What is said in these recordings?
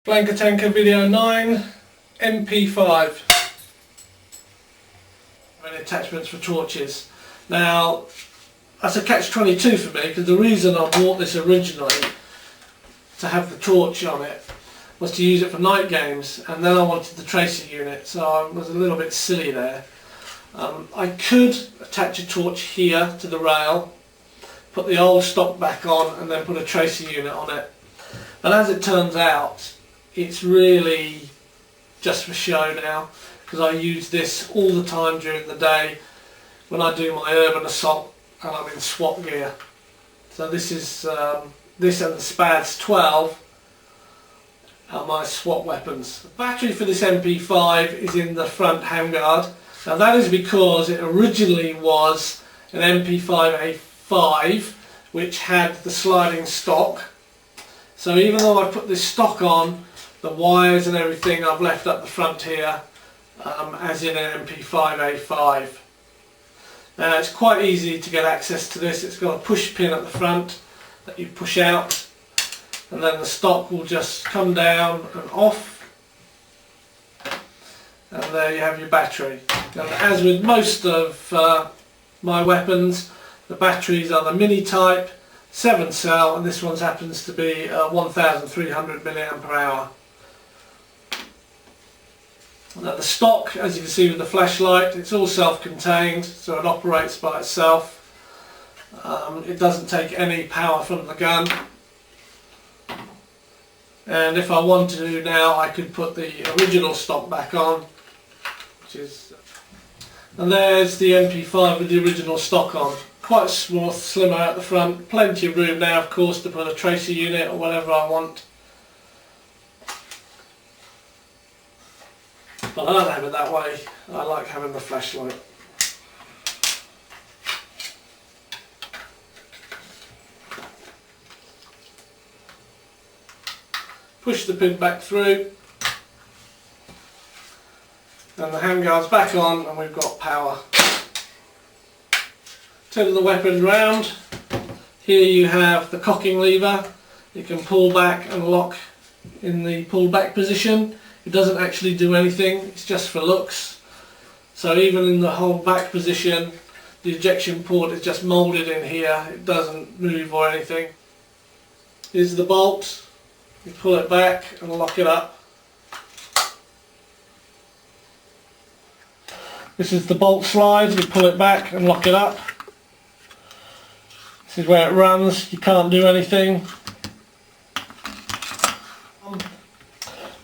Blankatanka video 9, MP5. Attachments for torches. Now that's a catch-22 for me, because the reason I bought this originally to have the torch on it was to use it for night games, and then I wanted the tracer unit, so I was a little bit silly there. I could attach a torch here to the rail, put the old stock back on and then put a tracer unit on it, but as it turns out it's really just for show now, because I use this all the time during the day when I do my urban assault and I'm in SWAT gear. So this is this and the Spads 12 are my SWAT weapons. The battery for this MP5 is in the front handguard. Now that is because it originally was an MP5A4-5 which had the sliding stock. So even though I put this stock on, the wires and everything I've left up the front here as in an MP5A5. Now it's quite easy to get access to this. It's got a push pin at the front that you push out, and then the stock will just come down and off, and there you have your battery. And as with most of my weapons, the batteries are the mini type, 7 cell, and this one happens to be 1300 mAh. Now the stock, as you can see with the flashlight, it's all self-contained, so it operates by itself. It doesn't take any power from the gun. And if I want to now, I could put the original stock back on, and there's the MP5 with the original stock on. Quite small, slimmer at the front, plenty of room now of course to put a tracer unit or whatever I want. But I don't have it that way. I like having the flashlight. Push the pin back through, and the handguard's back on, and we've got power. Turn the weapon round. Here you have the cocking lever. You can pull back and lock in the pull back position. It doesn't actually do anything, it's just for looks. So even in the hold back position, the ejection port is just moulded in here, it doesn't move or anything. Here's the bolt, you pull it back and lock it up. This is the bolt slide, you pull it back and lock it up. This is where it runs, you can't do anything.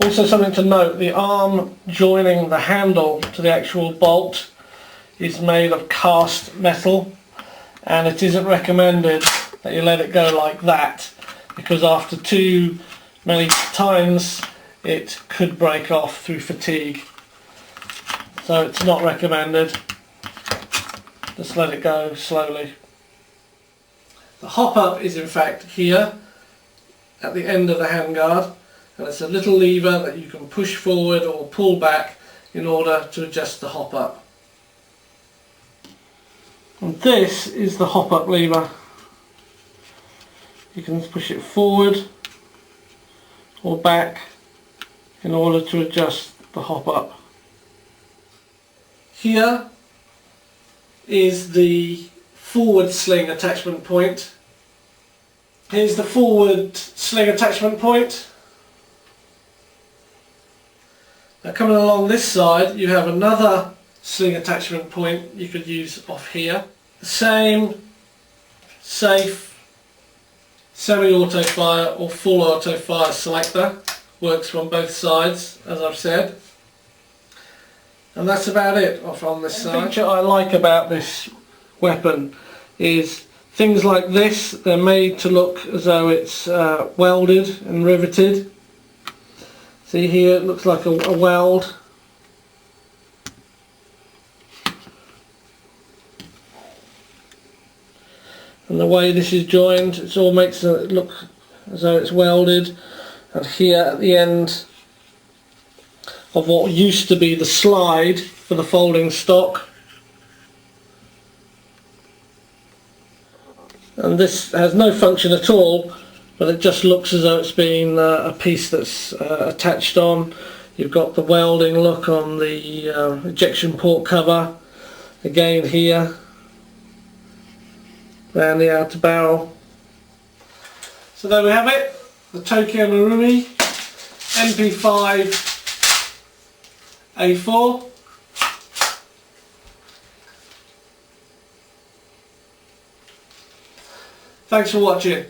Also something to note, the arm joining the handle to the actual bolt is made of cast metal, and it isn't recommended that you let it go like that, because after too many times it could break off through fatigue. So it's not recommended. Just let it go slowly. The hop up is in fact here at the end of the handguard. And it's a little lever that you can push forward or pull back in order to adjust the hop up. And this is the hop up lever. You can push it forward or back in order to adjust the hop up. Here is the forward sling attachment point. Here's the forward sling attachment point. Now coming along this side you have another sling attachment point you could use off here. The same safe semi-auto fire or full auto fire selector works from both sides, as I've said. And that's about it off on this side. The feature I like about this weapon is things like this. They're made to look as though it's welded and riveted. See here, it looks like a weld. And the way this is joined, it all makes it look as though it's welded. And here at the end of what used to be the slide for the folding stock. And this has no function at all but it just looks as though it's been a piece that's attached on. You've got the welding look on the ejection port cover, again here, around the outer barrel. So there we have it, the Tokyo Marui MP5A4. Thanks for watching.